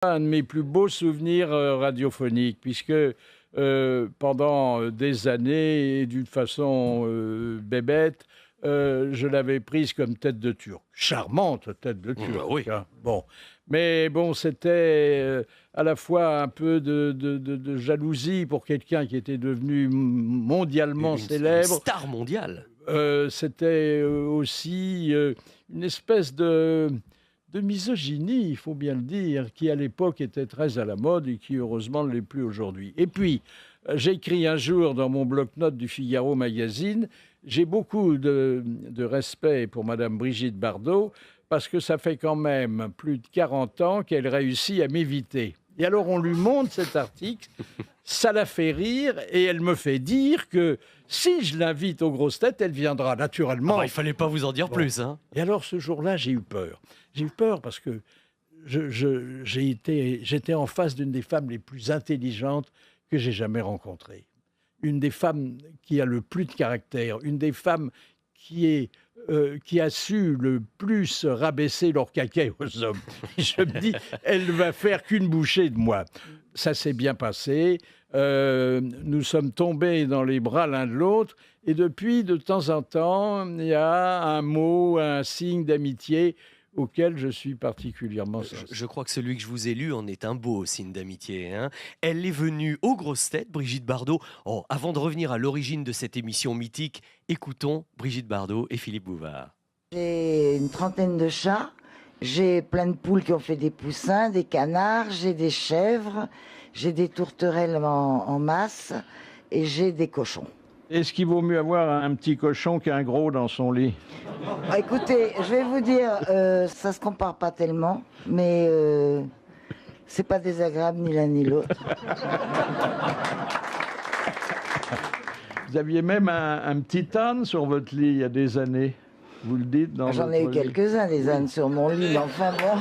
Un de mes plus beaux souvenirs radiophoniques, puisque pendant des années, et d'une façon bébête, je l'avais prise comme tête de Turc. Charmante tête de Turc. Oui. Hein. Bon. Mais bon, c'était à la fois un peu de jalousie pour quelqu'un qui était devenu mondialement célèbre. Une star mondiale. C'était aussi une espèce de misogynie, il faut bien le dire, qui à l'époque était très à la mode et qui heureusement ne l'est plus aujourd'hui. Et puis, j'écris un jour dans mon bloc-notes du Figaro Magazine, j'ai beaucoup de respect pour Madame Brigitte Bardot, parce que ça fait quand même plus de 40 ans qu'elle réussit à m'éviter. Et alors on lui montre cet article, ça la fait rire et elle me fait dire que si je l'invite aux grosses têtes, elle viendra naturellement. Ah bah, il fallait pas vous en dire plus. Hein. Et alors ce jour-là, j'ai eu peur. J'ai eu peur parce que j'étais en face d'une des femmes les plus intelligentes que j'ai jamais rencontrées. Une des femmes qui a le plus de caractère, une des femmes qui a su le plus rabaisser leur caquet aux hommes. Et je me dis, elle ne va faire qu'une bouchée de moi. Ça s'est bien passé. Nous sommes tombés dans les bras l'un de l'autre. Et depuis, de temps en temps, il y a un mot, un signe d'amitié auquel je suis particulièrement sensible. Je crois que celui que je vous ai lu en est un beau signe d'amitié. Hein. Elle est venue aux grosses têtes, Brigitte Bardot. Oh, avant de revenir à l'origine de cette émission mythique, écoutons Brigitte Bardot et Philippe Bouvard. J'ai une trentaine de chats, j'ai plein de poules qui ont fait des poussins, des canards, j'ai des chèvres, j'ai des tourterelles en masse et j'ai des cochons. Est-ce qu'il vaut mieux avoir un petit cochon qu'un gros dans son lit? Écoutez, je vais vous dire, ça se compare pas tellement, mais c'est pas désagréable ni l'un ni l'autre. Vous aviez même un petit âne sur votre lit il y a des années. Vous le dites dans J'en ai eu votre lit. quelques-uns, des ânes sur mon lit, mais enfin bon.